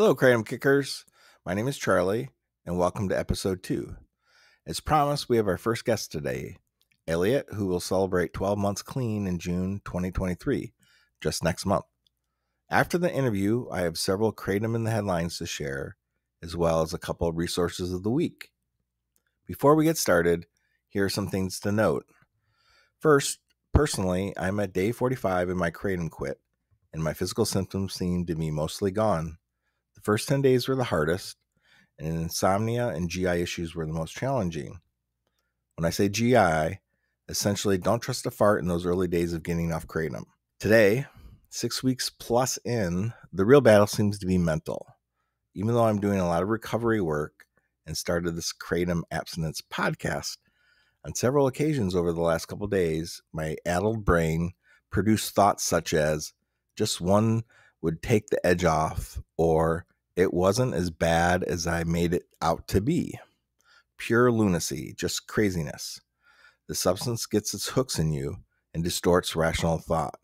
Hello, Kratom Kickers. My name is Charlie, and welcome to episode 2. As promised, we have our first guest today, Elliot, who will celebrate 12 months clean in June 2023, just next month. After the interview, I have several Kratom in the headlines to share, as well as a couple of resources of the week. Before we get started, here are some things to note. First, personally, I'm at day 45 in my Kratom quit, and my physical symptoms seem to be mostly gone. The first 10 days were the hardest, and insomnia and GI issues were the most challenging. When I say GI, essentially don't trust a fart in those early days of getting off Kratom. Today, 6 weeks plus in, the real battle seems to be mental. Even though I'm doing a lot of recovery work and started this Kratom abstinence podcast, on several occasions over the last couple days, my addled brain produced thoughts such as, just one would take the edge off, or it wasn't as bad as I made it out to be. Pure lunacy, just craziness. The substance gets its hooks in you and distorts rational thought.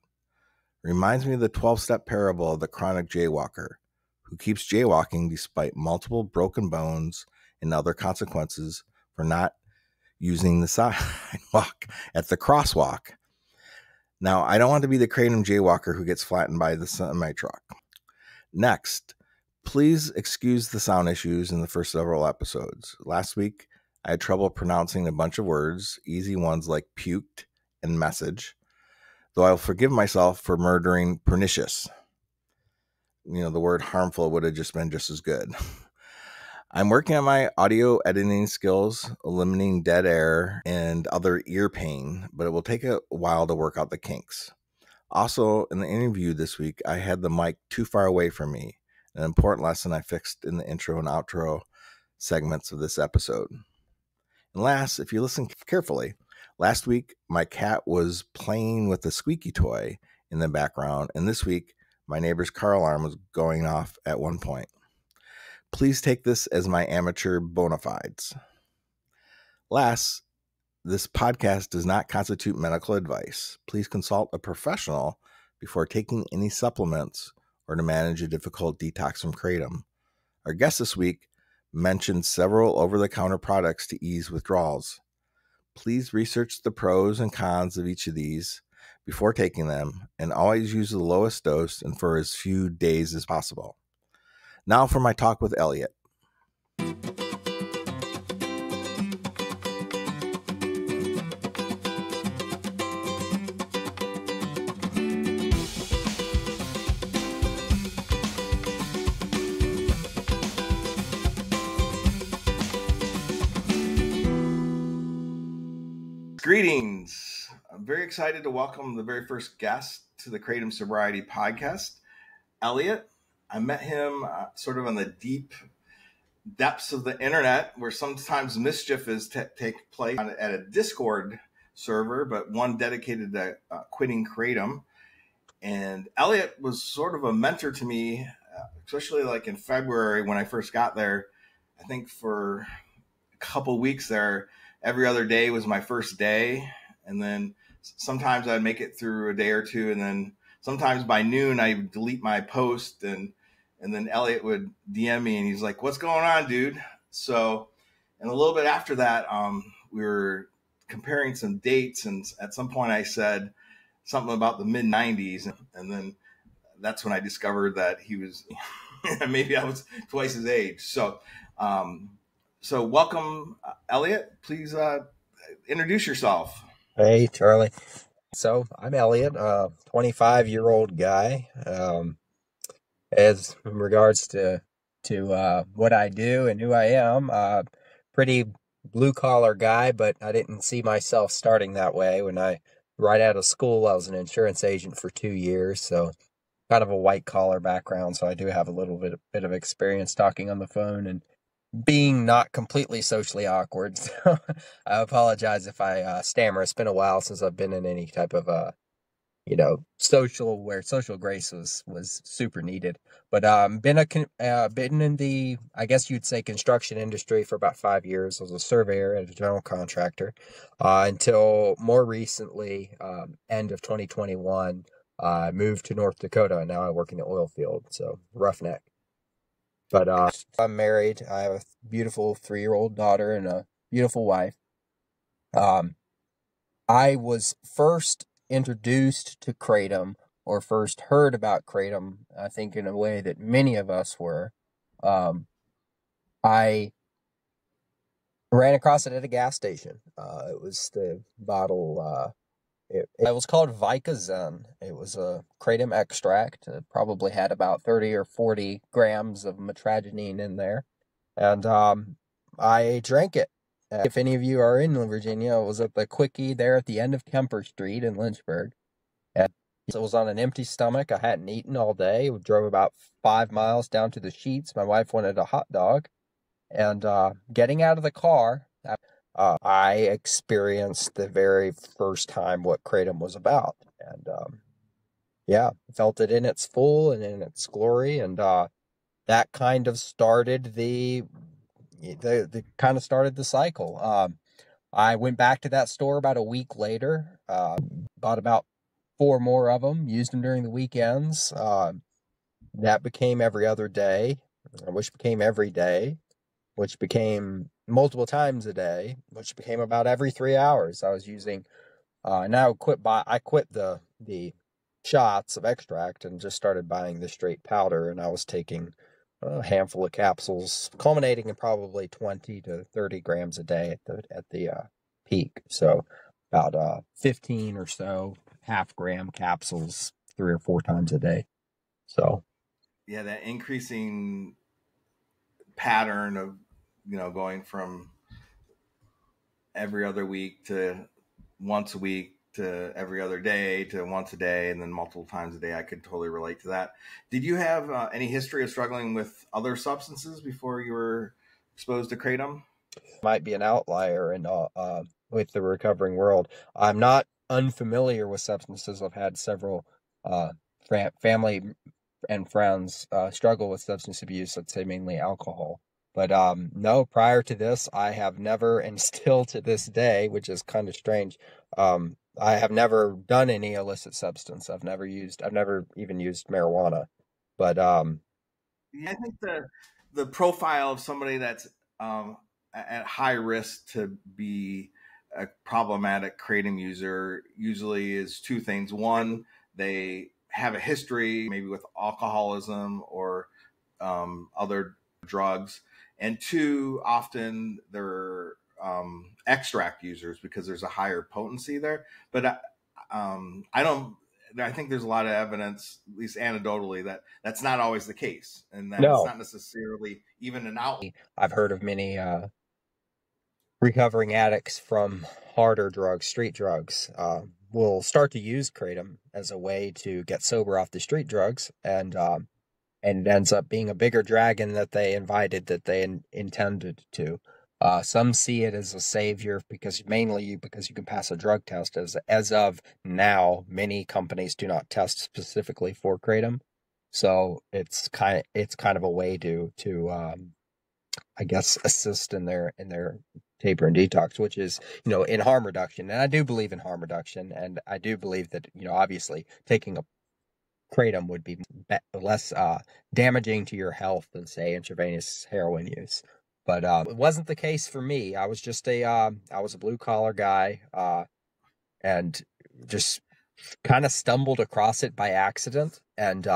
Reminds me of the 12-step parable of the chronic jaywalker, who keeps jaywalking despite multiple broken bones and other consequences for not using the sidewalk at the crosswalk. Now, I don't want to be the Kratom jaywalker who gets flattened by the semi-truck. Next, please excuse the sound issues in the first several episodes. Last week, I had trouble pronouncing a bunch of words, easy ones like puked and message, though I'll forgive myself for murdering pernicious. The word harmful would have just been just as good. I'm working on my audio editing skills, eliminating dead air and other ear pain, but it will take a while to work out the kinks. Also, in the interview this week, I had the mic too far away from me, an important lesson I fixed in the intro and outro segments of this episode. And last, if you listen carefully, last week my cat was playing with a squeaky toy in the background, and this week my neighbor's car alarm was going off at one point. Please take this as my amateur bona fides. Last, this podcast does not constitute medical advice. Please consult a professional before taking any supplements or to manage a difficult detox from Kratom. Our guest this week mentioned several over-the-counter products to ease withdrawals. Please research the pros and cons of each of these before taking them, and always use the lowest dose and for as few days as possible. Now for my talk with Elliot. Greetings. I'm very excited to welcome the very first guest to the Kratom Sobriety podcast, Elliot. I met him sort of on the deep depths of the internet, where sometimes mischief is take place at a Discord server, but one dedicated to quitting Kratom. And Elliot was sort of a mentor to me, especially like in February when I first got there. I think for a couple weeks there, every other day was my first day. And then sometimes I'd make it through a day or two. And then sometimes by noon, I would delete my post, and then Elliot would DM me and he's like, "What's going on, dude?" So, and a little bit after that, we were comparing some dates. And at some point I said something about the mid 90s. And then that's when I discovered that he was, maybe I was twice his age. So welcome, Elliot. Please introduce yourself. Hey, Charlie. So I'm Elliot, a 25-year-old guy. As in regards to what I do and who I am, pretty blue collar guy, but I didn't see myself starting that way. Right out of school, I was an insurance agent for 2 years, so kind of a white collar background. So I do have a little bit of experience talking on the phone and being not completely socially awkward. So I apologize if I stammer. It's been a while since I've been in any type of where social grace was super needed. But been in the, I guess you'd say, construction industry for about 5 years. I was a surveyor at a general contractor until more recently, end of 2021, I moved to North Dakota, and now I work in the oil field. So roughneck. But I'm married. I have a beautiful 3-year-old daughter and a beautiful wife. Um, I was first introduced to Kratom, or first heard about Kratom, I think in a way that many of us were. Um, I ran across it at a gas station. It was the bottle. It was called Vicodin. It was a kratom extract. It probably had about 30 or 40 grams of metragenine in there. And I drank it. If any of you are in Virginia, it was at the Quickie there at the end of Kemper Street in Lynchburg. And it was on an empty stomach. I hadn't eaten all day. We drove about 5 miles down to the Sheets. My wife wanted a hot dog. And getting out of the car, I experienced the very first time what Kratom was about. And yeah, felt it in its full and in its glory. And that kind of started the kind of started the cycle. I went back to that store about a week later, bought about 4 more of them, used them during the weekends. That became every other day, which became every day, which became multiple times a day, which became about every 3 hours. I was using, now I quit the shots of extract and just started buying the straight powder, and I was taking a handful of capsules, culminating in probably 20 to 30 grams a day at the peak. So about 15 or so half-gram capsules 3 or 4 times a day. So Yeah, that increasing pattern of going from every other week to once a week to every other day to once a day and then multiple times a day, I could totally relate to that. Did you have any history of struggling with other substances before you were exposed to kratom? might be an outlier in with the recovering world. I'm not unfamiliar with substances. I've had several uh, family and friends struggle with substance abuse. I'd say mainly alcohol. But no, prior to this, I have never, and still to this day, which is kind of strange, I have never done any illicit substance. I've never even used marijuana. But Yeah, I think the profile of somebody that's at high risk to be a problematic kratom user usually is two things. One, they have a history maybe with alcoholism or other drugs, and two, often they're extract users because there's a higher potency there. But I don't. I think there's a lot of evidence, at least anecdotally, that that's not always the case, and that it's no, not necessarily even an out. I've heard of many recovering addicts from harder drugs, street drugs, will start to use kratom as a way to get sober off the street drugs, and it ends up being a bigger dragon that they invited that they intended to. Some see it as a savior because you can pass a drug test. As of now, many companies do not test specifically for kratom, so it's kind of a way to I guess assist in their taper and detox, which is in harm reduction. And I do believe in harm reduction, and I do believe that obviously taking a kratom would be less damaging to your health than say intravenous heroin use. But it wasn't the case for me. I was just I was a blue collar guy, and just kind of stumbled across it by accident. And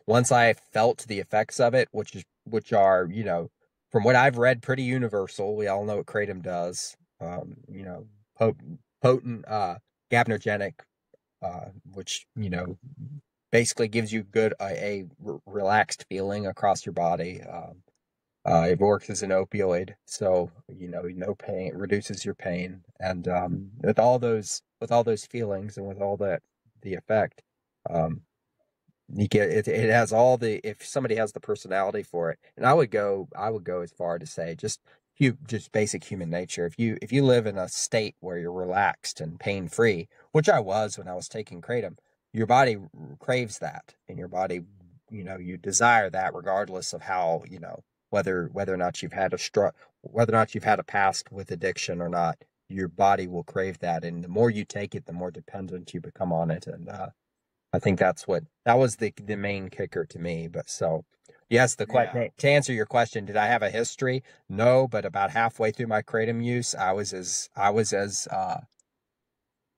once I felt the effects of it, which are from what I've read, pretty universal. We all know what kratom does. Potent gabnerogenic, which basically gives you a relaxed feeling across your body. It works as an opioid, so no pain, reduces your pain, and with all those feelings and with all the effect, um, you get it. It has all the if somebody has the personality for it, and I would go as far to say just basic human nature. If you live in a state where you're relaxed and pain free, which I was when I was taking kratom, your body craves that, and your body you desire that regardless of how whether or not whether or not you've had a past with addiction or not. Your body will crave that, and the more you take it, the more dependent you become on it, and I think that was the main kicker to me. But so, Yes, Yeah. to answer your question, did I have a history? No, but about halfway through my kratom use, I was as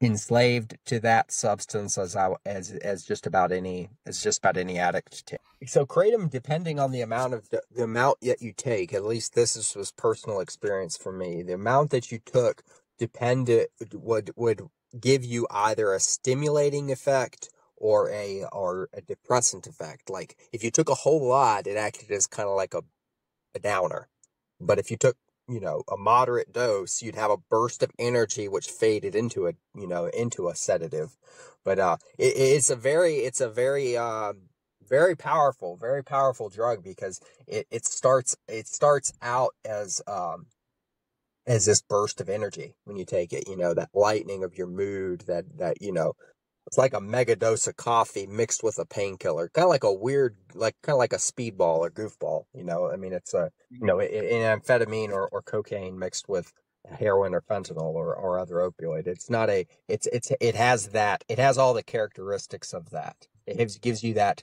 enslaved to that substance as just about any addict. So kratom, depending on the amount of the amount that you take, at least was personal experience for me. The amount that you took depended would give you either a stimulating effect or a depressant effect. Like if you took a whole lot, it acted as kind of like a downer. But if you took, a moderate dose, you'd have a burst of energy which faded into a sedative. But it's a very powerful drug because it starts out as this burst of energy when you take it, that lightening of your mood, that it's like a mega dose of coffee mixed with a painkiller, kind of like a weird, kind of like a speedball or goofball. I mean, it's an amphetamine or cocaine mixed with heroin or fentanyl or other opioid. It's not a, it has all the characteristics of that. Gives you that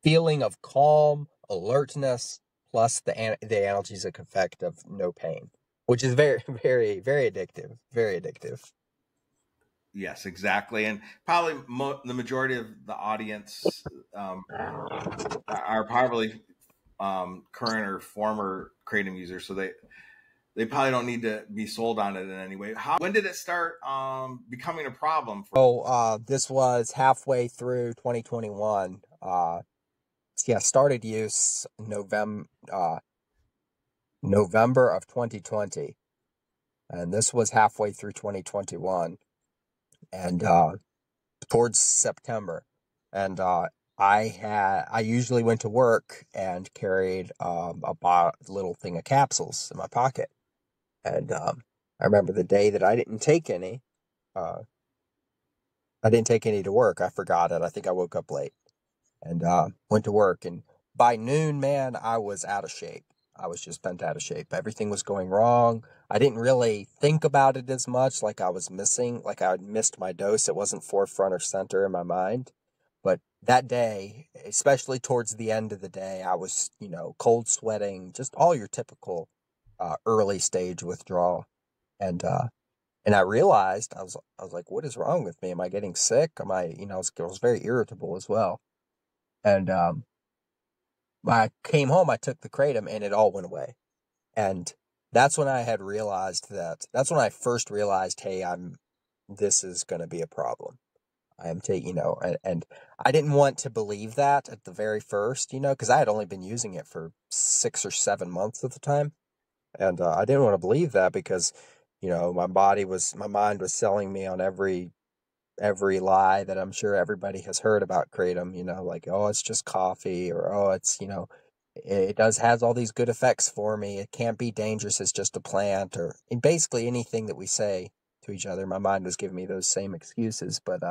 feeling of calm, alertness, plus the analgesic effect of no pain, which is very, very, very addictive. Very addictive. Yes, exactly. And probably the majority of the audience are probably current or former kratom users, so they probably don't need to be sold on it in any way. When did it start becoming a problem for? This was halfway through 2021. Yeah, started use November of 2020, and this was halfway through 2021, and towards September, and I usually went to work and carried little thing of capsules in my pocket, and I remember the day that I didn't take any. Uh, I didn't take any to work. I forgot it. I think I woke up late and went to work. And by noon, man, I was out of shape. I was just bent out of shape. Everything was going wrong. I didn't really think about it as much, like I was missing, like I had missed my dose. It wasn't forefront or center in my mind. But that day, especially towards the end of the day, I was, cold sweating, just all your typical early stage withdrawal. And I realized I was like, what is wrong with me? Am I getting sick? Am I, I was very irritable as well. And I came home, I took the kratom, and it all went away. And that's when I had realized that's when I first realized, hey, this is going to be a problem. I am taking, and I didn't want to believe that at the very first, because I had only been using it for 6 or 7 months at the time. And I didn't want to believe that because, my mind was selling me on every lie that I'm sure everybody has heard about kratom, like, oh, it's just coffee, or, oh, it's, it does has all these good effects for me. It can't be dangerous. It's just a plant, or and basically anything that we say to each other. My mind was giving me those same excuses, but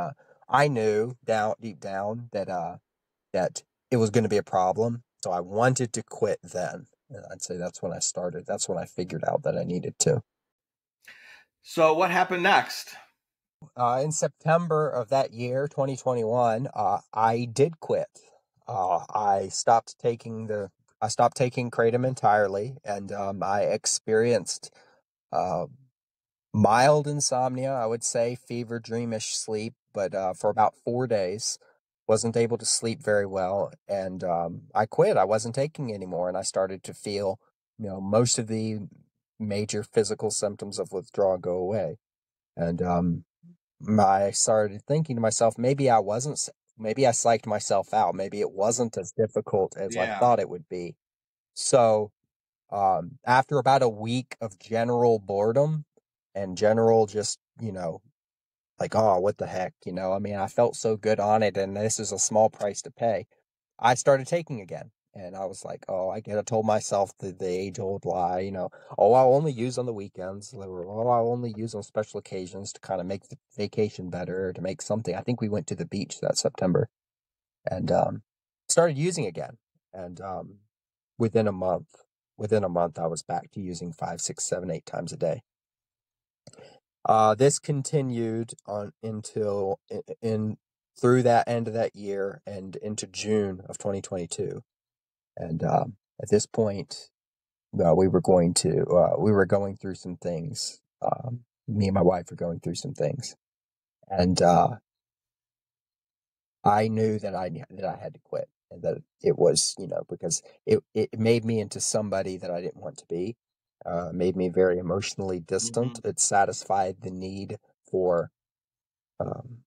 I knew deep down that it was going to be a problem. So I wanted to quit then. And I'd say that's when I started. That's when I figured out that I needed to. So what happened next? In September of that year, 2021, I did quit. I stopped taking kratom entirely, and I experienced uh, mild insomnia. I would say fever, dreamish sleep, but for about 4 days, wasn't able to sleep very well, and I quit. I wasn't taking anymore, and I started to feel, most of the major physical symptoms of withdrawal go away, and I started thinking to myself, maybe I psyched myself out. Maybe it wasn't as difficult as I Yeah. thought it would be. So, after about a week of general boredom and general just, like, oh, what the heck, I mean, I felt so good on it and this is a small price to pay. I started taking again. And I was like, oh, I get it. I told myself the age old lie, oh, I'll only use on the weekends. Or, oh, I'll only use on special occasions to kind of make the vacation better, or to make something. I think we went to the beach that September and started using again. And within a month, I was back to using 5, 6, 7, 8 times a day. This continued on until in through that end of that year and into June of 2022. And at this point, we were going through some things. Me and my wife were going through some things, and I knew that I had to quit, and that it was, because it made me into somebody that I didn't want to be. Made me very emotionally distant. It satisfied the need for. Um,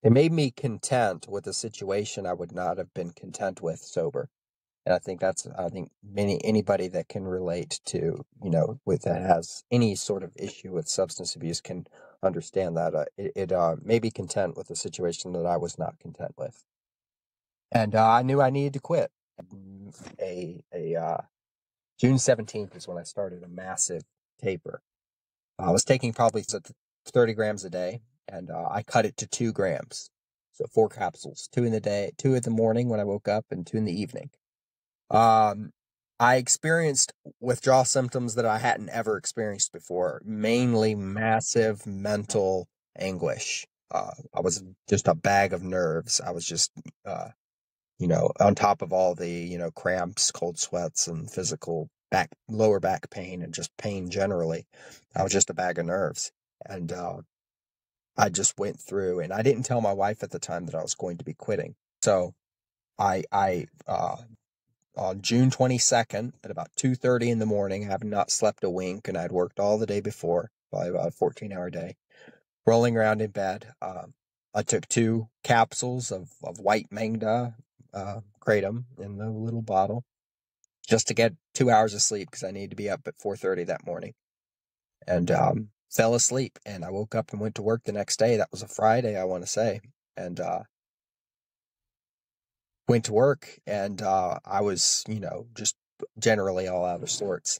it made me content with a situation I would not have been content with sober. And I think anybody that can relate to, with that has any sort of issue with substance abuse can understand that. It made me content with a situation that I was not content with. And I knew I needed to quit. June 17th is when I started a massive taper. I was taking probably 30 grams a day, and I cut it to 2 grams. So 4 capsules, 2 in the day, 2 in the morning when I woke up, and 2 in the evening. I experienced withdrawal symptoms that I hadn't ever experienced before, mainly massive mental anguish. I was just a bag of nerves. I was just, on top of all the, cramps, cold sweats, and physical lower back pain, and just pain generally. I was just a bag of nerves. And I just went through, and I didn't tell my wife at the time that I was going to be quitting. So I on June 22nd at about 2:30 in the morning, having not slept a wink, and I'd worked all the day before, probably about a 14-hour day, rolling around in bed. I took 2 capsules of white mangda, kratom in the little bottle, just to get 2 hours of sleep because I needed to be up at 4:30 that morning, and fell asleep. And I woke up and went to work the next day. That was a Friday, I want to say, and went to work, and I was, just generally all out of sorts.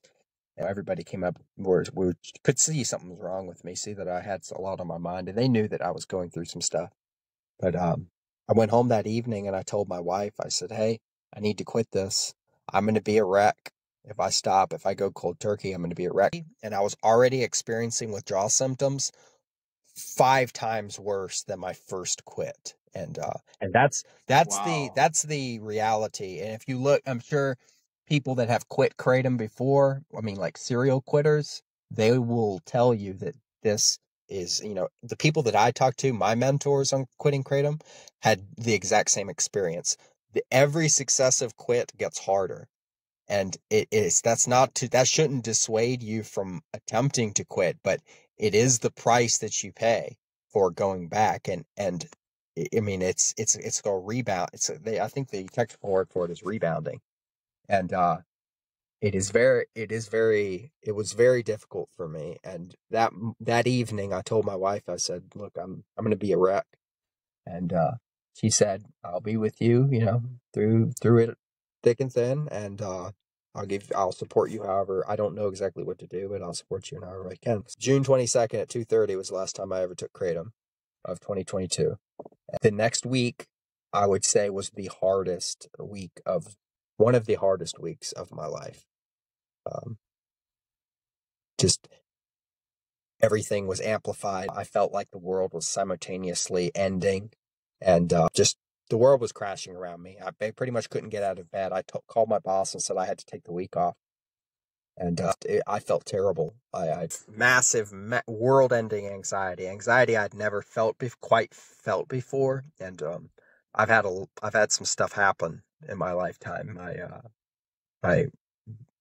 And everybody came up, we could see something was wrong with me, see that I had a lot on my mind, and they knew that I was going through some stuff. But I went home that evening and I told my wife, I said, hey, I need to quit this. I'm going to be a wreck. If I stop, if I go cold turkey, I'm going to be a wreck. And I was already experiencing withdrawal symptoms 5 times worse than my first quit. And Wow. that's the reality. And if you look, I'm sure people that have quit kratom before, I mean, like serial quitters, they will tell you that this is, the people that I talked to, my mentors on quitting kratom, had the exact same experience. Every successive quit gets harder. And that shouldn't dissuade you from attempting to quit, but it is the price that you pay for going back. And I mean, it's called rebound. I think the technical word for it is rebounding. And, it was very difficult for me. And that evening I told my wife, I said, look, I'm going to be a wreck. And, she said, I'll be with you, through it thick and thin. And, I'll support you however. I don't know exactly what to do, but I'll support you however I can. June 22nd at 2:30 was the last time I ever took kratom of 2022. The next week, I would say, was one of the hardest weeks of my life. Just everything was amplified. I felt like the world was simultaneously ending, and just the world was crashing around me. I pretty much couldn't get out of bed. Called my boss and said I had to take the week off. And I felt terrible. I had massive world-ending anxiety I'd never quite felt before. And I've had some stuff happen in my lifetime. My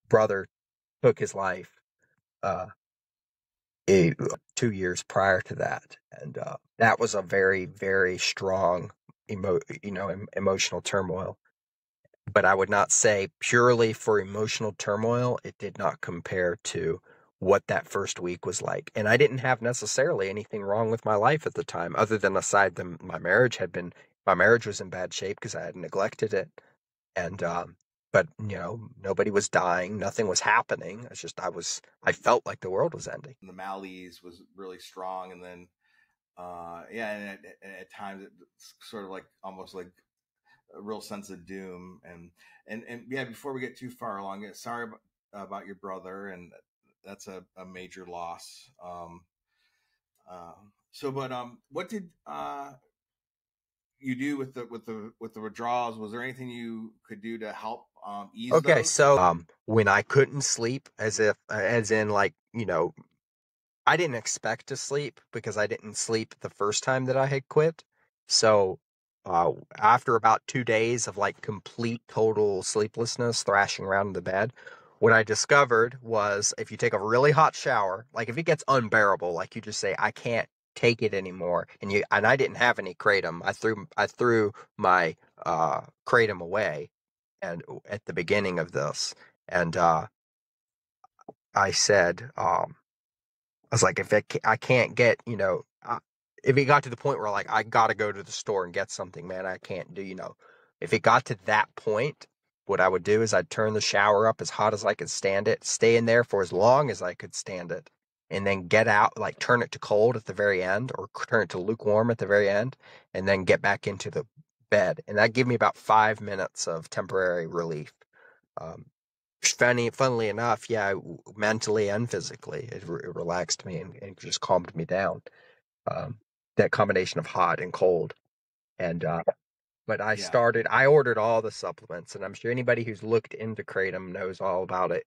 brother took his life uh, 2 years prior to that, and that was a very, very strong emotional turmoil. But I would not say purely for emotional turmoil, it did not compare to what that first week was like. And I didn't have necessarily anything wrong with my life at the time, other than aside than my marriage was in bad shape because I had neglected it. And, but nobody was dying. Nothing was happening. I felt like the world was ending. The malaise was really strong, and then yeah, and at times it's sort of like almost like a real sense of doom. And yeah, before we get too far along, sorry about your brother, and that's a major loss. But what did you do with the withdrawals? Was there anything you could do to help ease Okay, those? so when I couldn't sleep, as in like, I didn't expect to sleep because I didn't sleep the first time that I had quit. So after about 2 days of like complete total sleeplessness, thrashing around in the bed, what I discovered was if you take a really hot shower, like if it gets unbearable, like you just say, I can't take it anymore, and I didn't have any kratom. I threw my kratom away and at the beginning of this, and I said, I was like, if I can't get, if it got to the point where like I gotta go to the store and get something, man, I can't do, if it got to that point, what I would do is I'd turn the shower up as hot as I could stand it, stay in there for as long as I could stand it, and then get out, like turn it to cold at the very end or turn it to lukewarm at the very end, and then get back into the bed. And that gave me about 5 minutes of temporary relief. Um, Funnily enough, yeah, mentally and physically, it relaxed me and just calmed me down. Um, that combination of hot and cold. And but I ordered all the supplements, and I'm sure anybody who's looked into kratom knows all about it.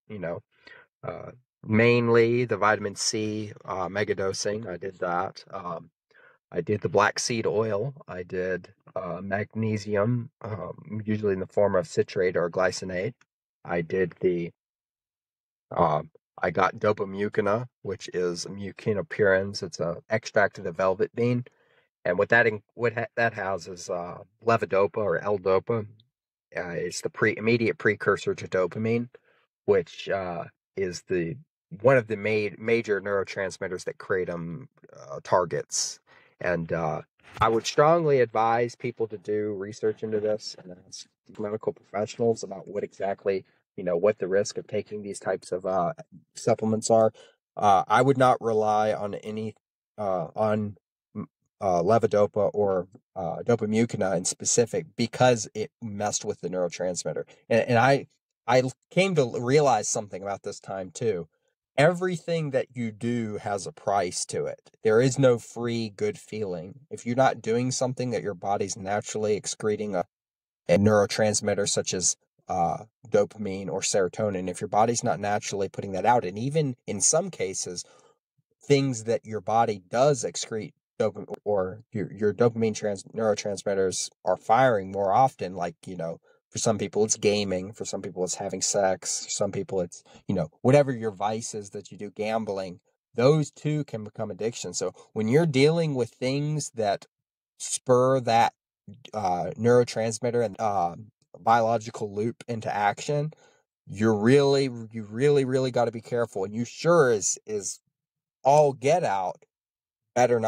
Uh, Mainly the vitamin C megadosing. I did that. I did the black seed oil. I did magnesium, usually in the form of citrate or glycinate. I did the I got dopamucuna, which is mucuna purins. It's an extract of the velvet bean, and that has is levodopa or L-dopa. It's the immediate precursor to dopamine, which is the one of the major neurotransmitters that kratom targets. And I would strongly advise people to do research into this and ask medical professionals about what exactly, what the risk of taking these types of supplements are. I would not rely on any on levodopa or dopamucuna in specific because it messed with the neurotransmitter. And I came to realize something about this time too. Everything that you do has a price to it. There is no free good feeling. If you're not doing something that your body's naturally excreting a neurotransmitter such as dopamine or serotonin, if your body's not naturally putting that out, and even in some cases, things that your body does excrete dopamine or your dopamine neurotransmitters are firing more often, like, for some people it's gaming, for some people it's having sex, for some people it's, whatever your vice is that you do, gambling, those too can become addiction. So when you're dealing with things that spur that neurotransmitter and biological loop into action, you really got to be careful. And you sure is all get out,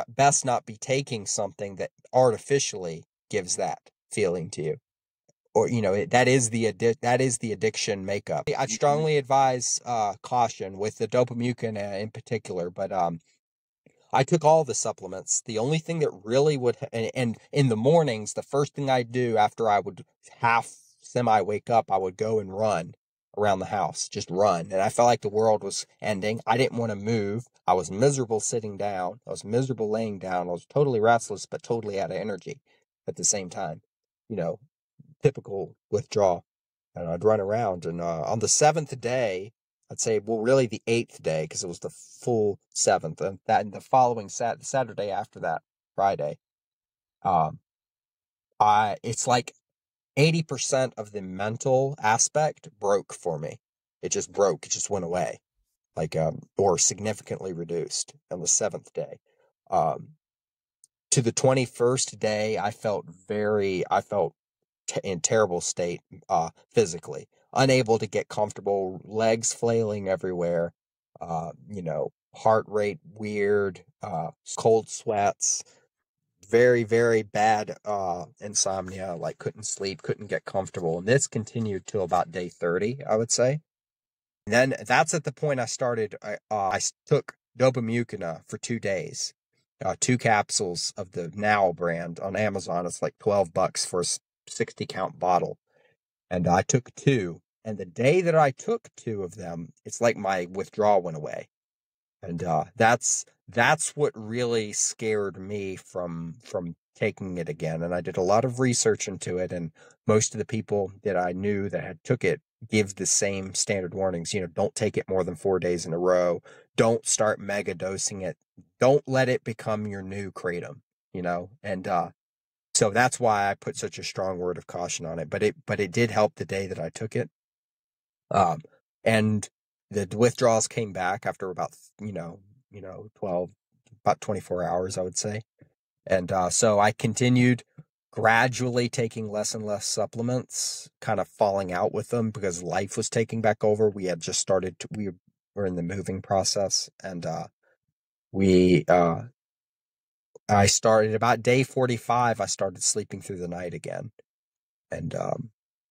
best not be taking something that artificially gives that feeling to you, or that is the addiction makeup. I'd strongly advise caution with the dopamucin in particular, but I took all the supplements. The only thing that really would, and in the mornings, the first thing I do after I would half semi wake up, I would go and run around the house, just run. And I felt like the world was ending. I didn't want to move. I was miserable sitting down. I was miserable laying down. I was totally restless, but totally out of energy at the same time. Typical withdrawal. And I'd run around. And on the seventh day, I'd say, well, really the eighth day, because it was the full seventh, and the following Saturday after that, Friday, um, it's like 80% of the mental aspect broke for me. It just broke. It just went away, like or significantly reduced on the seventh day. To the 21st day, I felt in terrible state physically, unable to get comfortable, legs flailing everywhere, heart rate weird, cold sweats, very, very bad insomnia, like couldn't sleep, couldn't get comfortable. And this continued till about day 30, I would say. And then that's at the point I took dopamucina for 2 days. 2 capsules of the Now brand on Amazon. It's like $12 for a 60 count bottle. And I took 2. And the day that I took 2 of them, it's like my withdrawal went away. And that's what really scared me from taking it again. And I did a lot of research into it. And most of the people that I knew that had took it give the same standard warnings. Don't take it more than 4 days in a row. Don't start mega dosing it. Don't let it become your new kratom, and so that's why I put such a strong word of caution on it. But it did help the day that I took it. And the withdrawals came back after about 24 hours, I would say. And so I continued gradually taking less and less supplements, kind of falling out with them because life was taking back over. We had just we were in the moving process, and I started about day 45. I started sleeping through the night again, and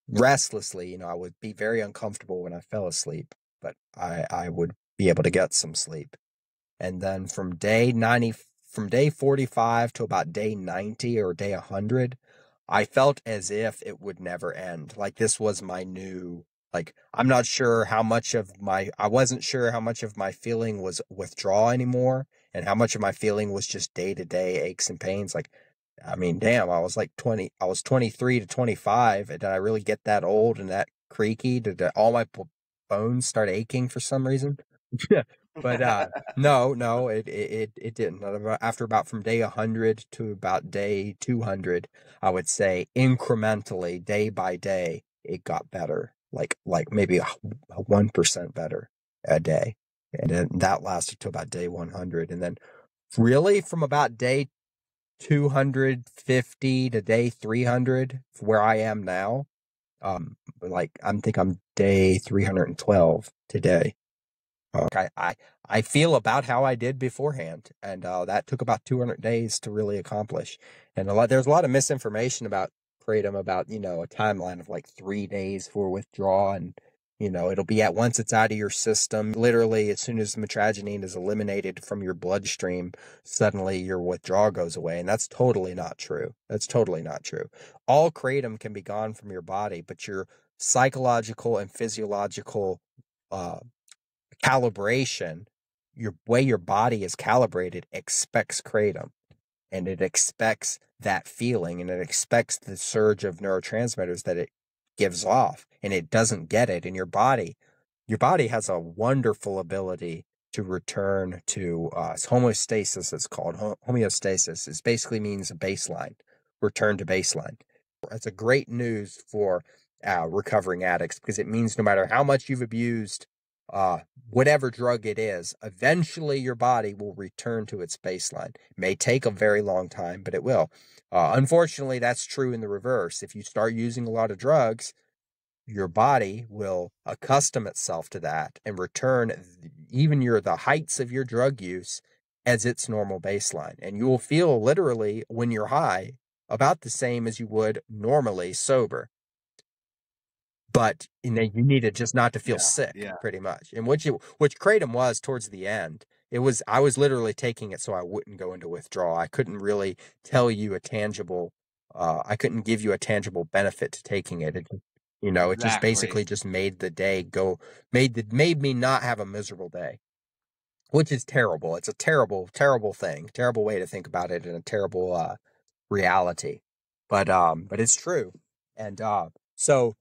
restlessly. I would be very uncomfortable when I fell asleep, but I would be able to get some sleep. And then from day 45 to about day 90 or day 100, I felt as if it would never end. Like this was my new, like, I wasn't sure how much of my feeling was withdrawal anymore and how much of my feeling was just day-to-day aches and pains. Like, I mean, damn, I was 23 to 25. And did I really get that old and that creaky? Did all my bones start aching for some reason? But no, it didn't. After about from day 100 to about day 200, I would say incrementally, day by day, it got better. Like maybe a 1% better a day, and then that lasted to about day 100, and then really from about day 250 to day 300, where I am now. I think I'm day 312 today. I feel about how I did beforehand, and that took about 200 days to really accomplish. And there's a lot of misinformation about kratom, about a timeline of like 3 days for withdrawal, and it'll be at once it's out of your system. Literally, as soon as mitragynine is eliminated from your bloodstream, suddenly your withdrawal goes away, and that's totally not true. That's totally not true. All kratom can be gone from your body, but your psychological and physiological calibration, your way your body is calibrated, expects kratom, and it expects that feeling, and it expects the surge of neurotransmitters that it gives off, and it doesn't get it. And your body has a wonderful ability to return to homeostasis. It's called homeostasis. It basically means a baseline, return to baseline. That's a great news for recovering addicts, because it means no matter how much you've abused whatever drug it is, eventually your body will return to its baseline. It may take a very long time, but it will. Unfortunately, that's true in the reverse. If you start using a lot of drugs, your body will accustom itself to that and return even the heights of your drug use as its normal baseline. And you will feel literally, when you're high, about the same as you would normally sober. But you need it just not to feel sick, pretty much. And which kratom was towards the end. I was literally taking it so I wouldn't go into withdrawal. I couldn't really tell you I couldn't give you a tangible benefit to taking it. It just basically just made the day made me not have a miserable day, which is terrible. It's a terrible, terrible thing, terrible way to think about it, and a terrible reality. But it's true. And so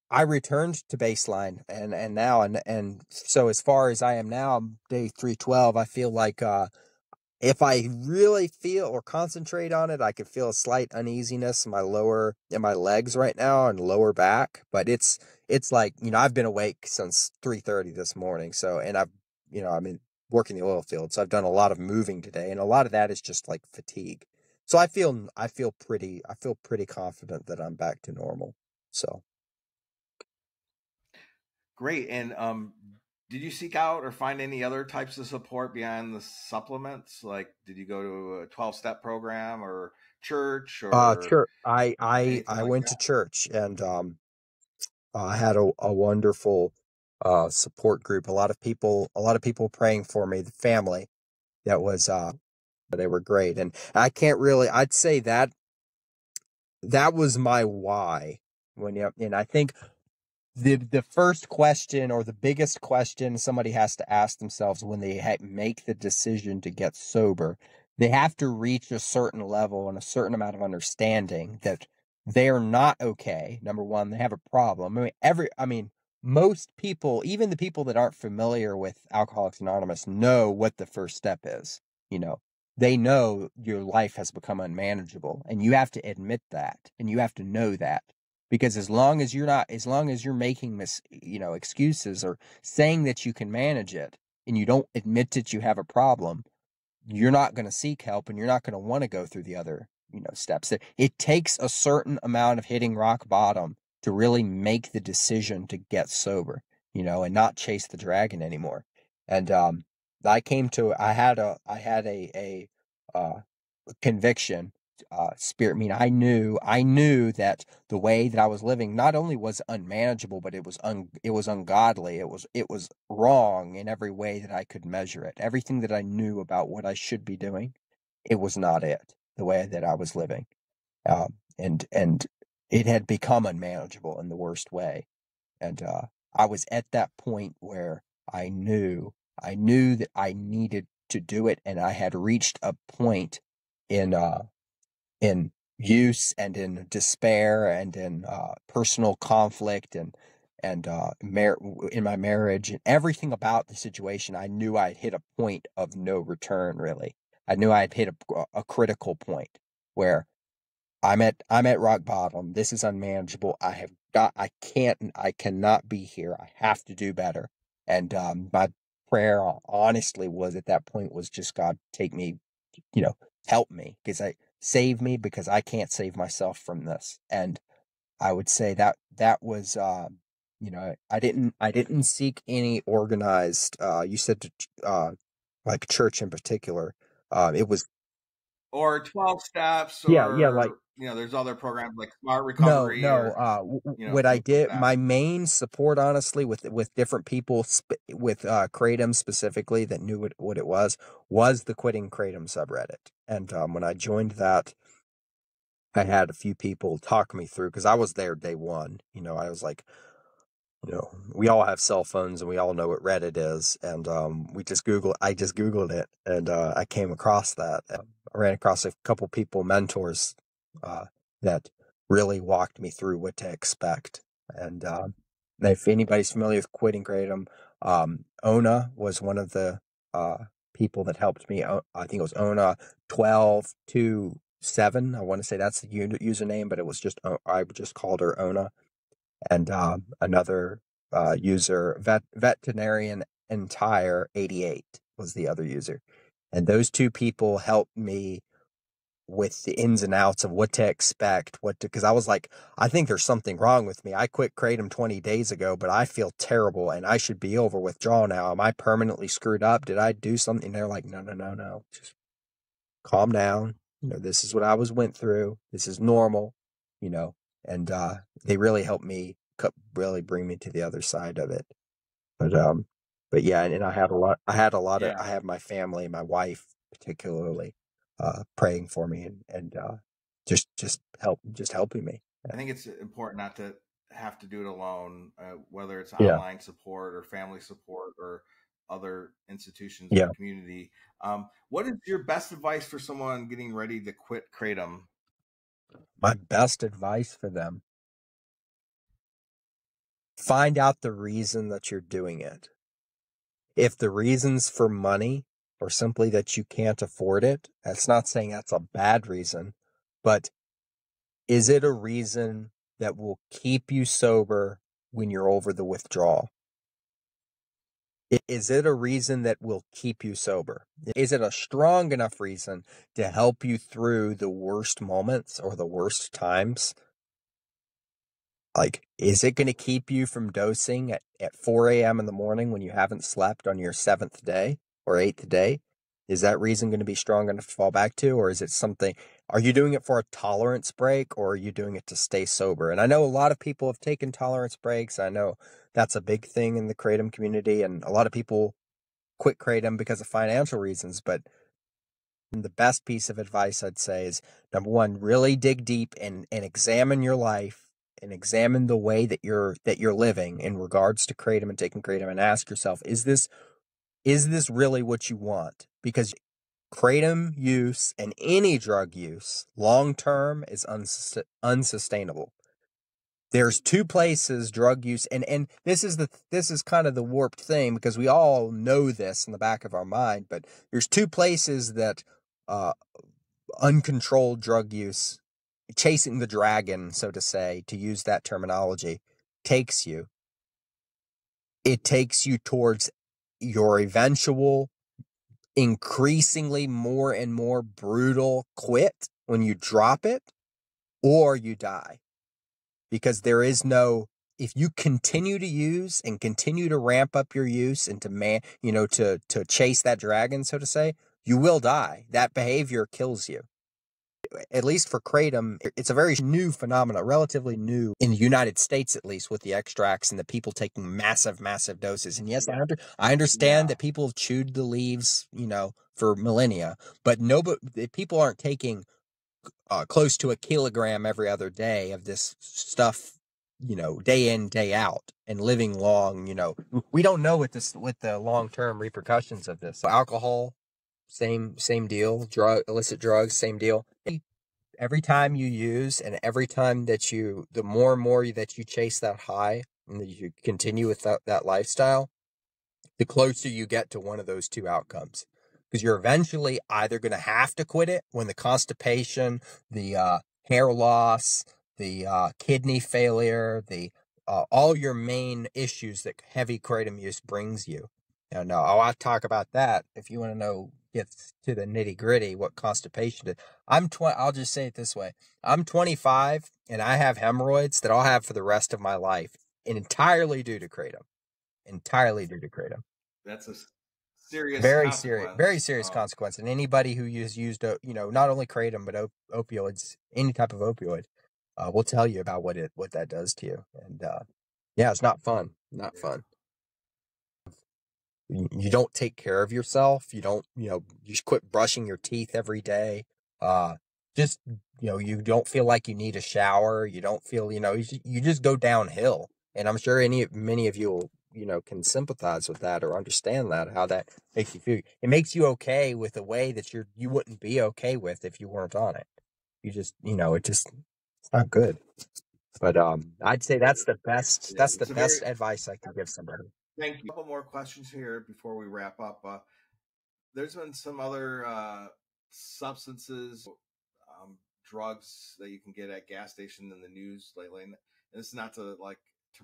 I returned to baseline, and now, and so as far as I am now, day 312, I feel like if I really feel or concentrate on it, I can feel a slight uneasiness in my legs right now and lower back. But it's like, I've been awake since 3:30 this morning. So, and I've been working the oil field, so I've done a lot of moving today, and a lot of that is just like fatigue. So I feel pretty confident that I'm back to normal. So. Great. And did you seek out or find any other types of support beyond the supplements? Like, did you go to a 12-step program or church or Church? I went to church, and I had a wonderful support group. A lot of people praying for me. The family that was they were great, and I'd say that was my why. And I think the first question, or the biggest question somebody has to ask themselves when they make the decision to get sober, they have to reach a certain level and a certain amount of understanding that they're not okay. Number one, they have a problem. I mean, most people, even the people that aren't familiar with Alcoholics Anonymous, know what the first step is. You know, they know your life has become unmanageable, and you have to admit that, and you have to know that. Because as long as you're making excuses or saying that you can manage it, and you don't admit that you have a problem, you're not going to seek help, and you're not going to want to go through the other, steps. It takes a certain amount of hitting rock bottom to really make the decision to get sober, and not chase the dragon anymore. And I had a conviction, spirit. I mean, I knew that the way that I was living not only was unmanageable, but it was ungodly. It was wrong in every way that I could measure it. Everything that I knew about what I should be doing, it was not it, the way that I was living. And it had become unmanageable in the worst way. And I was at that point where I knew that I needed to do it, and I had reached a point in use and in despair and in personal conflict and in my marriage and everything about the situation. I knew I had hit a point of no return. Really, I knew I had hit a critical point where I'm at rock bottom. This is unmanageable. I cannot be here. I have to do better. And my prayer honestly was at that point was just, God, take me, help me, save me, because I can't save myself from this. And I would say that was, I didn't seek any organized, you said, like church in particular. It was, or 12 steps, yeah, like, or there's other programs like Smart no, Recovery, no. or What I things like did, that. my main support, honestly, with different people, with Kratom specifically, that knew what it was the Quitting Kratom subreddit. And when I joined that, I had a few people talk me through, because I was there day one. I was like, we all have cell phones and we all know what Reddit is. And I just Googled it, and I came across that. I ran across a couple people, mentors, that really walked me through what to expect. And if anybody's familiar with Quitting Kratom, Ona was one of the people that helped me. I think it was Ona 1227. I want to say that's the username, but it was just, I just called her Ona. And another user, veterinarian entire 88 was the other user. And those two people helped me with the ins and outs of what to expect, because I was like, I think there's something wrong with me. I quit Kratom 20 days ago, but I feel terrible and I should be over withdrawal now. Am I permanently screwed up? Did I do something? They're like, no. Just calm down. This is what I went through. This is normal, and they really helped me really bring me to the other side of it. But yeah, and I had a lot of, I have my family, my wife particularly, praying for me and just helping me. I think it's important not to have to do it alone, whether it's Yeah. online support or family support or other institutions in Yeah. the community. What is your best advice for someone getting ready to quit Kratom? My best advice for them: find out the reason that you're doing it. If the reason's for money or simply that you can't afford it, that's not saying that's a bad reason, but is it a reason that will keep you sober when you're over the withdrawal? Is it a reason that will keep you sober? Is it a strong enough reason to help you through the worst moments or the worst times? Like, is it going to keep you from dosing at 4 a.m. in the morning when you haven't slept on your 7th day or 8th day? Is that reason going to be strong enough to fall back to? Or is it something, are you doing it for a tolerance break, or are you doing it to stay sober? And I know a lot of people have taken tolerance breaks. I know that's a big thing in the Kratom community. And a lot of people quit Kratom because of financial reasons. But the best piece of advice I'd say is, number one, really dig deep and examine your life and examine the way that you're living in regards to Kratom and taking Kratom, and ask yourself, is this really what you want? Because Kratom use and any drug use long-term is unsustainable. There's two places drug use, and this is kind of the warped thing, because we all know this in the back of our mind, but there's two places that uncontrolled drug use, chasing the dragon, so to say, to use that terminology, takes you. It takes you towards your eventual, increasingly more and more brutal quit when you drop it, or you die. Because there is no, if you continue to use and continue to ramp up your use and to chase that dragon, so to say, you will die. That behavior kills you. At least for Kratom, it's a very new phenomenon, relatively new in the United States, at least, with the extracts and the people taking massive, massive doses. And yes, I understand that people have chewed the leaves, for millennia, but people aren't taking close to a kilogram every other day of this stuff, day in, day out, and living long. We don't know what the long-term repercussions of this. Alcohol, same deal. Illicit drugs, same deal. Every time you use, and every time the more and more that you chase that high, and that you continue with that lifestyle, the closer you get to one of those two outcomes. Because you're eventually either going to have to quit it when the constipation, the hair loss, the kidney failure, all your main issues that heavy kratom use brings you. And I'll talk about that if you want to know, get to the nitty gritty, what constipation is. I'll just say it this way. I'm 25 and I have hemorrhoids that I'll have for the rest of my life, and entirely due to kratom. That's a serious, very serious consequence. And anybody who used not only kratom but opioids, any type of opioid, will tell you about what that does to you. And it's not fun. You don't take care of yourself. You don't, you just quit brushing your teeth every day. You don't feel like you need a shower. You don't feel, you just go downhill. And I'm sure many of you will, can sympathize with that or understand that, how that makes you feel. It makes you okay with a way that you wouldn't be okay with if you weren't on it. You just, it's not good. But I'd say that's the best advice I can give somebody. Thank you. A couple more questions here before we wrap up. There's been some other substances, drugs that you can get at gas stations in the news lately. And it's not to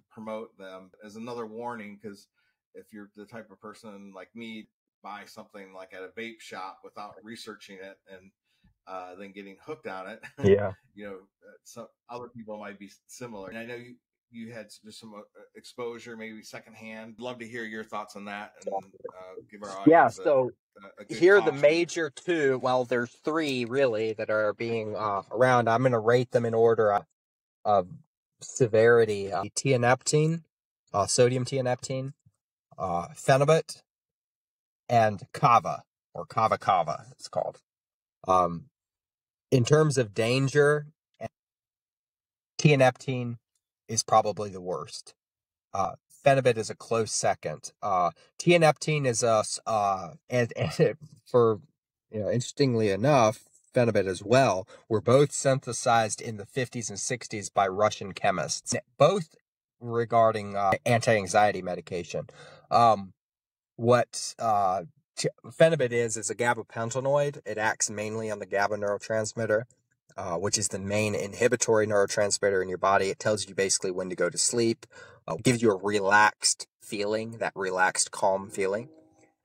promote them, as another warning, because if you're the type of person like me, buy something like at a vape shop without researching it and then getting hooked on it, yeah, some other people might be similar. And I know you had just some exposure, maybe secondhand. Love to hear your thoughts on that, and give our audience so here are the major two. Well, there's three really that are being around. I'm going to rate them in order of severity. Tianeptine, sodium tianeptine, phenibut, and kava, or kava it's called. In terms of danger, tianeptine is probably the worst. Phenibut is a close second. Tianeptine is interestingly enough, phenibut as well, were both synthesized in the 50s and 60s by Russian chemists, both regarding anti-anxiety medication. What phenibut is a gabapentinoid. It acts mainly on the GABA neurotransmitter, which is the main inhibitory neurotransmitter in your body. It tells you basically when to go to sleep, gives you a relaxed feeling, that relaxed, calm feeling.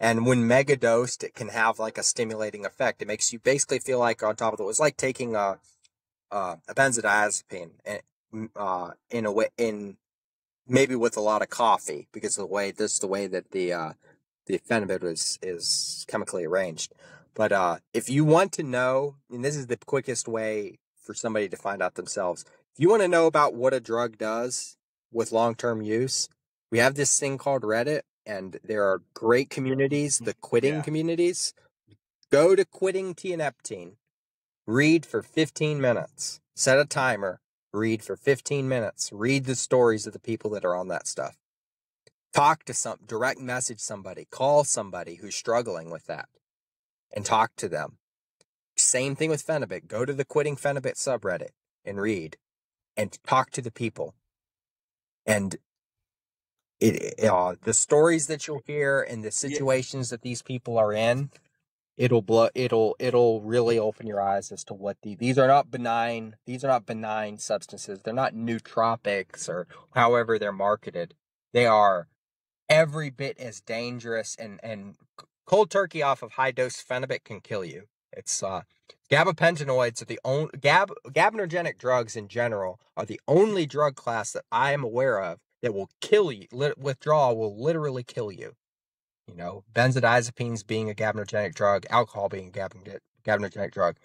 And when megadosed, it can have like a stimulating effect. It makes you basically feel like on top of it. It's like taking a benzodiazepine in a way, maybe with a lot of coffee, because the way that the phenibut is chemically arranged. But if you want to know, and this is the quickest way for somebody to find out themselves, if you want to know about what a drug does with long-term use, we have this thing called Reddit, and there are great communities, the quitting communities. Go to Quitting Tianeptine. Read for 15 minutes. Set a timer. Read for 15 minutes. Read the stories of the people that are on that stuff. Talk to direct message somebody. Call somebody who's struggling with that. and talk to them. Same thing with Phenibut. Go to the Quitting Phenibut subreddit and read and talk to the people. And the stories that you'll hear and the situations that these people are in, it'll really open your eyes as to what these are not benign. These are not benign substances. They're not nootropics or however they're marketed. They are every bit as dangerous, and cold turkey off of high dose Phenibut can kill you. It's gabapentinoids are the only gabapenogenic drugs in general are the only drug class that I am aware of that will kill you. Withdrawal will literally kill you. You know, benzodiazepines being a gabapenogenic drug, alcohol being a gabapenogenic drug.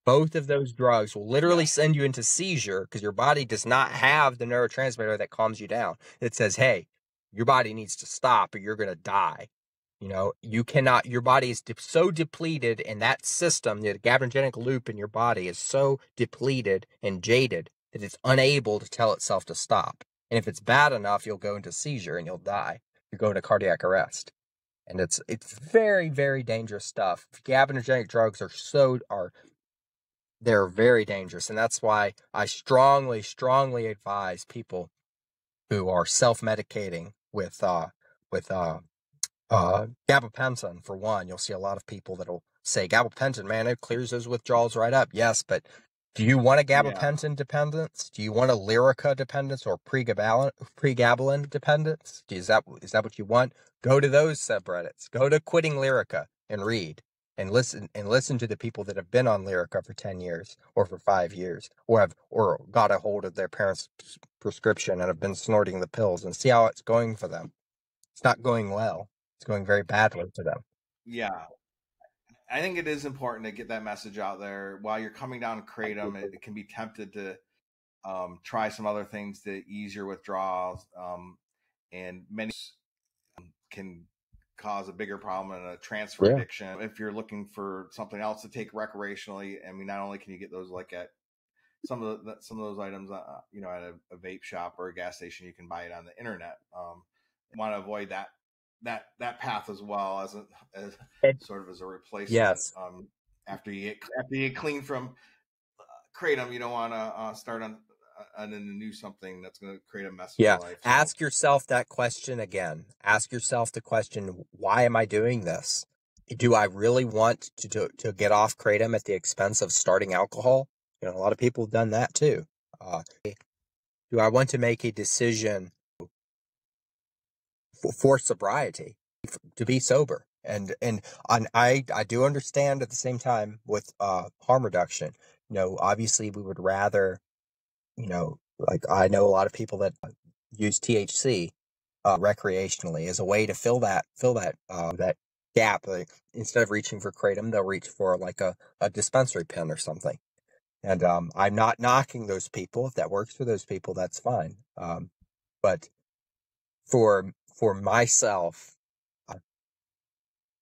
Both of those drugs will literally send you into seizure because your body does not have the neurotransmitter that calms you down. It says, hey, your body needs to stop or you're going to die. You know, you cannot, your body is so depleted, and that system, the GABAergic loop in your body is so depleted and jaded that it's unable to tell itself to stop. And if it's bad enough, you'll go into seizure and you'll die. You go into cardiac arrest. And it's very, very dangerous stuff. GABAergic drugs they're very dangerous. And that's why I strongly, strongly advise people who are self-medicating with gabapentin. For one, you'll see a lot of people that'll say gabapentin, man, it clears those withdrawals right up. Yes, but do you want a gabapentin dependence? Do you want a Lyrica dependence or pregabalin dependence? Is that what you want? Go to those subreddits. Go to Quitting Lyrica and read and listen to the people that have been on Lyrica for 10 years or for 5 years or got a hold of their parents' prescription and have been snorting the pills, and see how it's going for them. It's not going well. It's going very badly for them. Yeah. I think it is important to get that message out there. While you're coming down Kratom, it can be tempted to try some other things to ease your withdrawals, and many can cause a bigger problem and a transfer addiction. If you're looking for something else to take recreationally, I mean, not only can you get those like at some of those items, you know, at a vape shop or a gas station, you can buy it on the internet. Want to avoid that path as well as sort of as a replacement. Yes. After you get clean from Kratom, you don't want to start on a new something that's going to create a mess in your life. So. Ask yourself that question again. Ask yourself the question, why am I doing this? Do I really want to get off Kratom at the expense of starting alcohol? You know, a lot of people have done that too. Do I want to make a decision for sobriety, to be sober? And I do understand at the same time with harm reduction. You know, obviously we would rather, you know, like I know a lot of people that use THC recreationally as a way to fill that gap. Like, instead of reaching for Kratom, they'll reach for like a dispensary pen or something. And I'm not knocking those people. If that works for those people, that's fine. But for myself,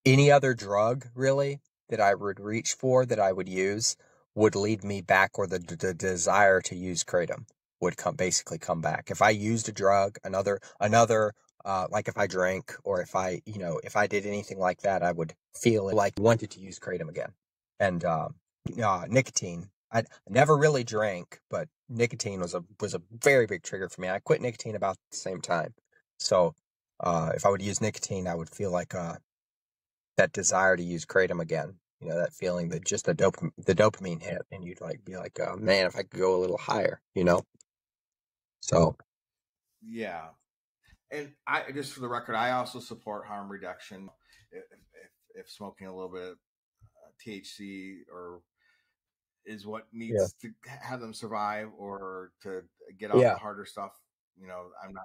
any other drug really that I would reach for, that I would use, would lead me back, or the desire to use Kratom would basically come back. If I used a drug, another like if I drank, or if I did anything like that, I would feel like I wanted to use Kratom again. And nicotine, I never really drank, but nicotine was a very big trigger for me. I quit nicotine about the same time. So if I would use nicotine, I would feel like that desire to use Kratom again. You know, that feeling that just the dopamine hit, and you'd be like, oh, man, if I could go a little higher, you know? So. Yeah. And I, just for the record, I also support harm reduction. If smoking a little bit of THC is what needs to have them survive, or to get off the harder stuff, you know, I'm not.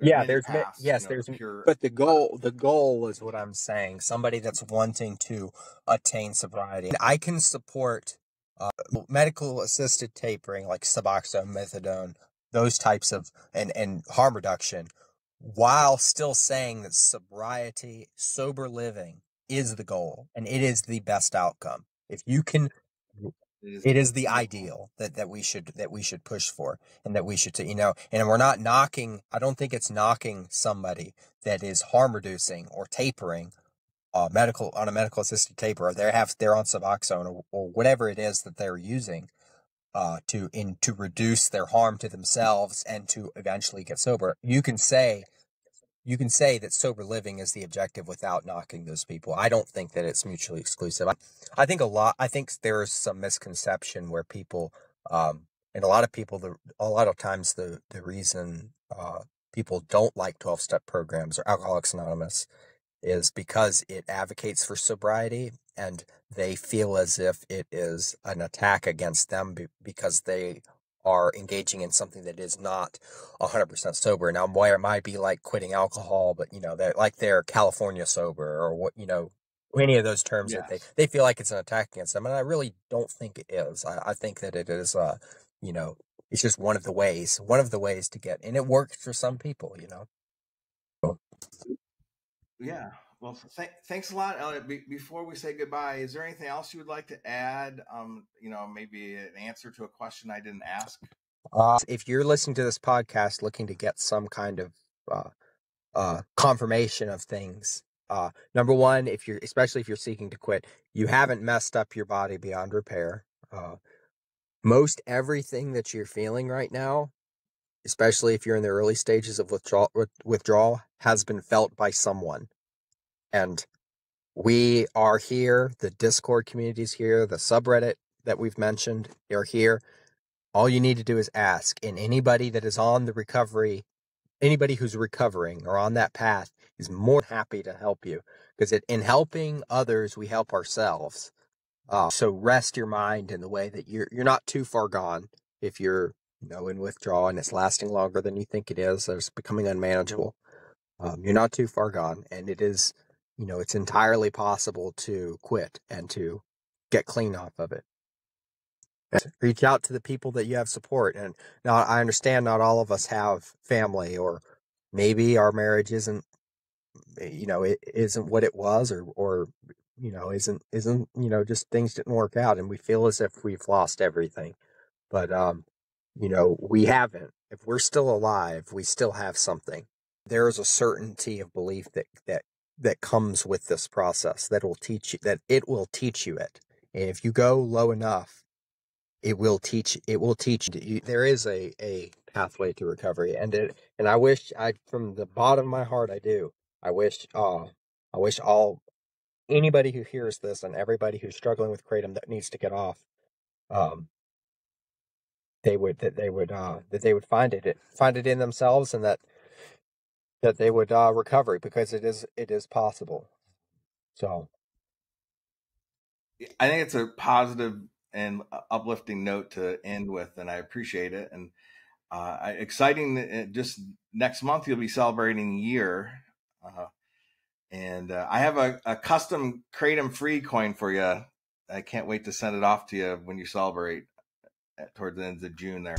But the goal is what I'm saying. Somebody that's wanting to attain sobriety. And I can support medical assisted tapering like Suboxone, methadone, those types of, and harm reduction, while still saying that sobriety, sober living is the goal, and it is the best outcome. If you can, it is the ideal that we should push for, and that we should, you know, and we're not knocking, I don't think it's knocking somebody that is harm reducing or tapering on a medical assisted taper, or they're on Suboxone or whatever it is that they're using to reduce their harm to themselves and to eventually get sober. You can say that sober living is the objective without knocking those people. I don't think that it's mutually exclusive. I think there is some misconception where people, and a lot of people, a lot of times the reason people don't like 12-step programs or Alcoholics Anonymous is because it advocates for sobriety, and they feel as if it is an attack against them because they are engaging in something that is not 100% sober. Now, it might be like quitting alcohol, but they're California sober, or what, any of those terms that they feel like it's an attack against them. And I really don't think it is. I think that it is, it's just one of the ways to get, and it works for some people, Yeah. Well, thanks a lot, Elliot. Before we say goodbye, is there anything else you would like to add? Maybe an answer to a question I didn't ask. If you're listening to this podcast looking to get some kind of confirmation of things, number one, especially if you're seeking to quit, you haven't messed up your body beyond repair. Most everything that you're feeling right now, especially if you're in the early stages of withdrawal, has been felt by someone. And we are here. The Discord community is here. The subreddit that we've mentioned are here. All you need to do is ask. And anybody that is on the recovery, anybody who's recovering or on that path is more than happy to help you. Because in helping others, we help ourselves. So rest your mind in the way that you're not too far gone. If you're in withdrawal and it's lasting longer than you think it is, or it's becoming unmanageable, you're not too far gone. And it is, it's entirely possible to quit and to get clean off of it. Reach out to the people that you have support. And now I understand not all of us have family, or maybe our marriage isn't, it isn't what it was, or isn't, just things didn't work out and we feel as if we've lost everything. But, we haven't. If we're still alive, we still have something. There is a certainty of belief that comes with this process that it will teach you it. And if you go low enough, it will teach you. There is a pathway to recovery, and I wish, from the bottom of my heart, I wish anybody who hears this and everybody who's struggling with kratom that needs to get off, they would find it in themselves, and that they would recover, because it is possible. So I think it's a positive and uplifting note to end with, and I appreciate it. And exciting! Just next month you'll be celebrating a year, and I have a custom kratom-free coin for you. I can't wait to send it off to you when you celebrate towards the end of June there.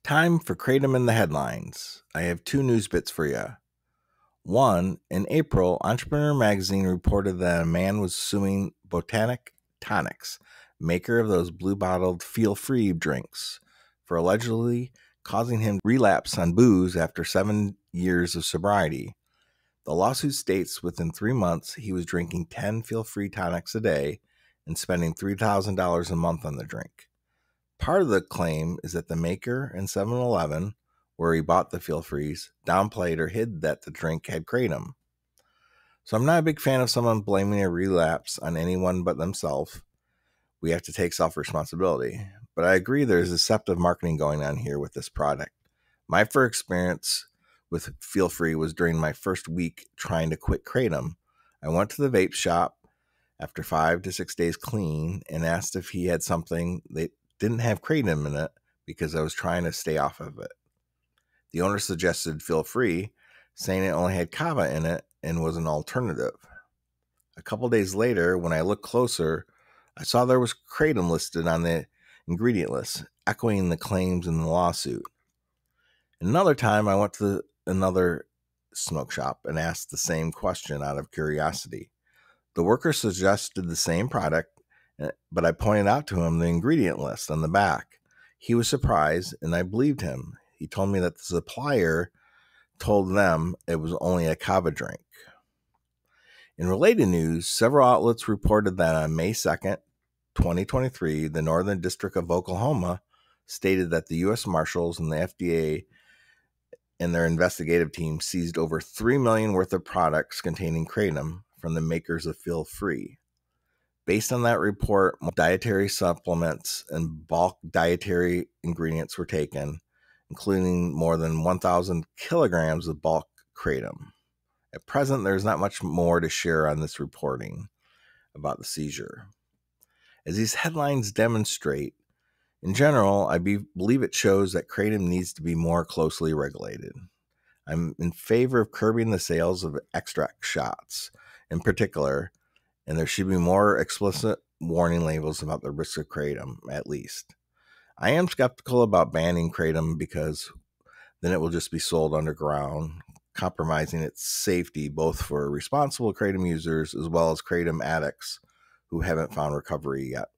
Time for Kratom in the headlines. I have two news bits for you. One, in April, Entrepreneur Magazine reported that a man was suing Botanic Tonics, maker of those blue-bottled feel-free drinks, for allegedly causing him to relapse on booze after 7 years of sobriety. The lawsuit states within 3 months he was drinking 10 feel-free tonics a day and spending $3,000 a month on the drink. Part of the claim is that the maker and 7-Eleven, where he bought the feel-frees, downplayed or hid that the drink had kratom. So I'm not a big fan of someone blaming a relapse on anyone but themselves. We have to take self-responsibility. But I agree there's deceptive marketing going on here with this product. My first experience with feel-free was during my first week trying to quit kratom. I went to the vape shop after 5 to 6 days clean and asked if he had something that didn't have kratom in it, because I was trying to stay off of it. The owner suggested feel-free, saying it only had kava in it and was an alternative. A couple days later, when I looked closer, I saw there was kratom listed on the ingredient list, echoing the claims in the lawsuit. Another time, I went to another smoke shop and asked the same question out of curiosity. The worker suggested the same product, but I pointed out to him the ingredient list on the back. He was surprised, and I believed him. He told me that the supplier told them it was only a kava drink. In related news, several outlets reported that on May 2nd, 2023, the Northern District of Oklahoma stated that the U.S. Marshals and the FDA and their investigative team seized over $3 million worth of products containing kratom from the makers of Feel Free. Based on that report, dietary supplements and bulk dietary ingredients were taken, including more than 1,000 kilograms of bulk kratom. At present, there's not much more to share on this reporting about the seizure. As these headlines demonstrate, in general, I believe it shows that kratom needs to be more closely regulated. I'm in favor of curbing the sales of extract shots in particular, and there should be more explicit warning labels about the risks of kratom, at least. I am skeptical about banning kratom because then it will just be sold underground, compromising its safety both for responsible kratom users as well as kratom addicts who haven't found recovery yet.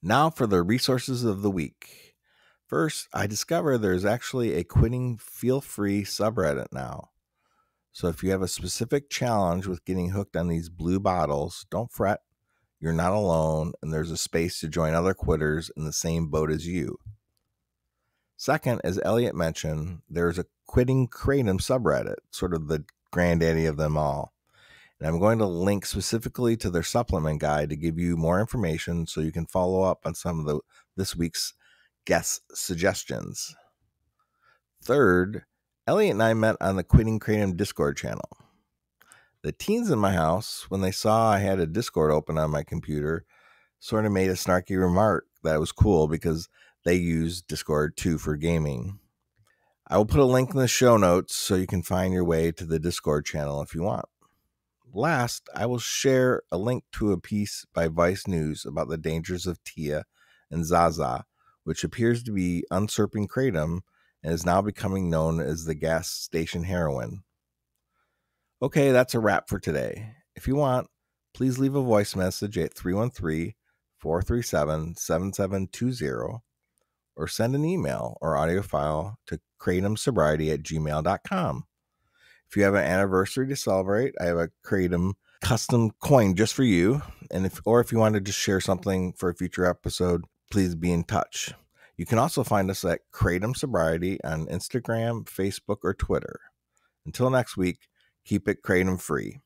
Now for the resources of the week. First, I discovered there's actually a quitting Feel Free subreddit now. So if you have a specific challenge with getting hooked on these blue bottles, don't fret. You're not alone, and there's a space to join other quitters in the same boat as you. Second, as Elliot mentioned, there's a quitting kratom subreddit, sort of the granddaddy of them all. And I'm going to link specifically to their supplement guide to give you more information so you can follow up on some of this week's guest suggestions. Third, Elliot and I met on the Quitting Kratom Discord channel. The teens in my house, when they saw I had a Discord open on my computer, sort of made a snarky remark that it was cool because they use Discord too for gaming. I will put a link in the show notes so you can find your way to the Discord channel if you want. Last, I will share a link to a piece by Vice News about the dangers of Tia and Zaza, which appears to be usurping kratom and is now becoming known as the gas station heroin. Okay, that's a wrap for today. If you want, please leave a voice message at 313-437-7720 or send an email or audio file to kratomsobriety@gmail.com. If you have an anniversary to celebrate, I have a kratom custom coin just for you. And if you want to just share something for a future episode, please be in touch. You can also find us at Kratom Sobriety on Instagram, Facebook, or Twitter. Until next week, keep it kratom free.